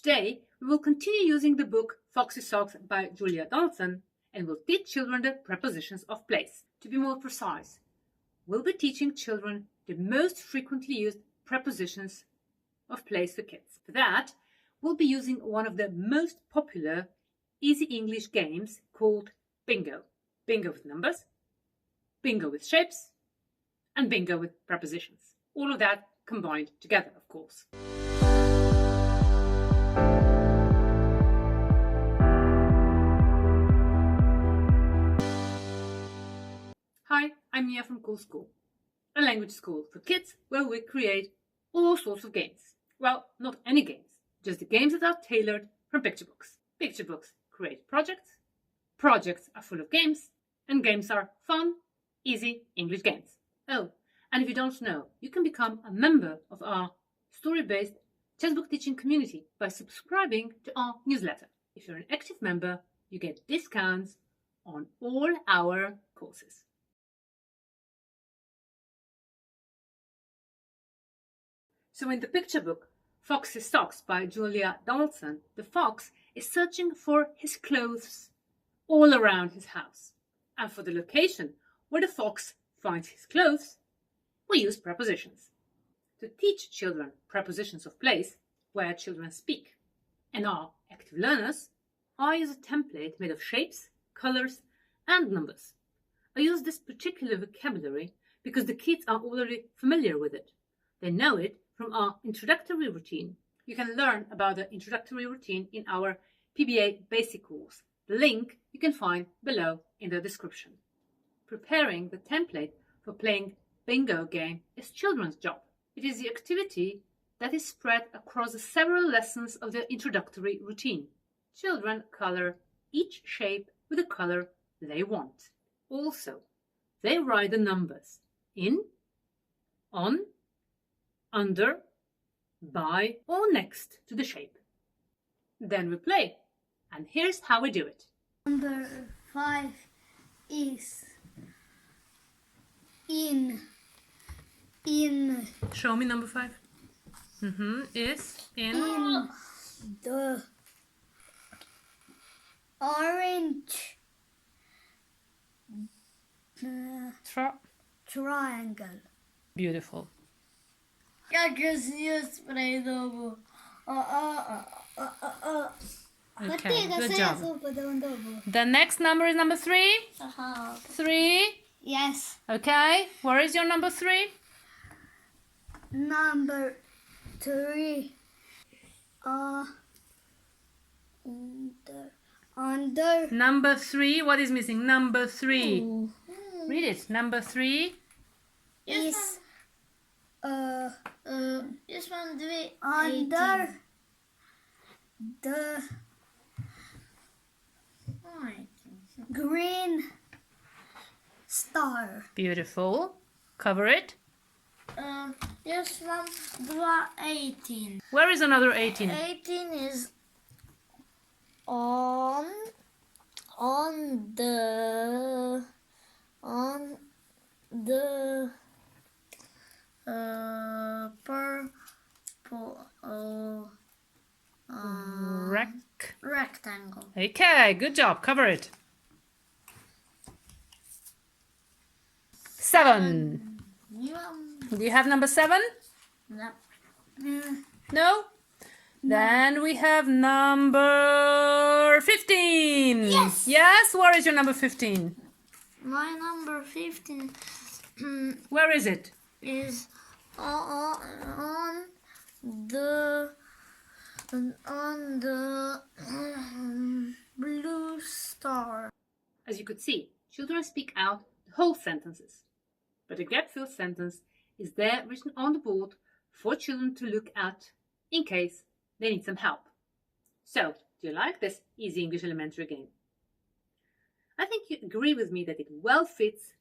Today, we will continue using the book Foxy Socks by Julia Donaldson and will teach children the prepositions of place. To be more precise, we'll be teaching children the most frequently used prepositions of place for kids. For that, we'll be using one of the most popular easy English games called Bingo. Bingo with numbers, bingo with shapes, and bingo with prepositions. All of that combined together, of course. Hi, I'm Mia from Cool School, a language school for kids where we create all sorts of games. Well, not any games, just the games that are tailored from picture books. Picture books create projects, projects are full of games, and games are fun, easy English games. Oh, and if you don't know, you can become a member of our story-based ChessBook teaching community by subscribing to our newsletter. If you're an active member, you get discounts on all our courses. So in the picture book, Foxy Socks by Julia Donaldson, the fox is searching for his clothes all around his house. And for the location where the fox finds his clothes, we use prepositions. To teach children prepositions of place, where children speak and are active learners, I use a template made of shapes, colors, and numbers. I use this particular vocabulary because the kids are already familiar with it. They know it from our introductory routine. You can learn about the introductory routine in our PBA basic course. The link you can find below in the description. Preparing the template for playing bingo game is children's job. It is the activity that is spread across the several lessons of the introductory routine. Children color each shape with the color they want. Also, they write the numbers in, on, under, by, or next to the shape. Then we play, and here's how we do it. Number 5 is in. Show me number 5. Is in The orange triangle. Beautiful. Jag just spray novo. Okay, good job. The next number is number 3. 3. Yes. Okay, where is your number 3? Number 3. Under. Number 3. What is missing? Number 3. Read it. Number 3 is Just one do it. under the green star. Beautiful. Cover it. Just one do 18. Where is another 18? 18 is on the purple rectangle. Okay, good job. Cover it. 7. Do you have number 7? No. No? Then we have number 15. Yes. Yes? Where is your number 15? My number 15 Where is it? is on the blue star. As you could see, children speak out the whole sentences. But the gap-filled sentence is there written on the board for children to look at in case they need some help. So, do you like this easy English elementary game? I think you agree with me that it well fits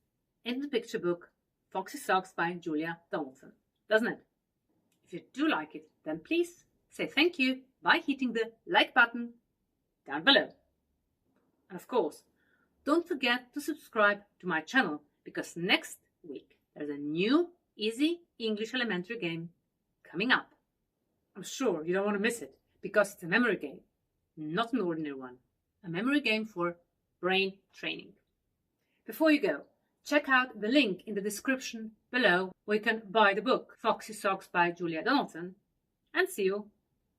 in the picture book Foxy Socks by Julia Donaldson, doesn't it? If you do like it, then please say thank you by hitting the like button down below. And of course, don't forget to subscribe to my channel because next week there's a new easy English elementary game coming up. I'm sure you don't want to miss it because it's a memory game, not an ordinary one. A memory game for brain training. Before you go, check out the link in the description below where you can buy the book Foxy Socks by Julia Donaldson, and see you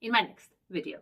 in my next video.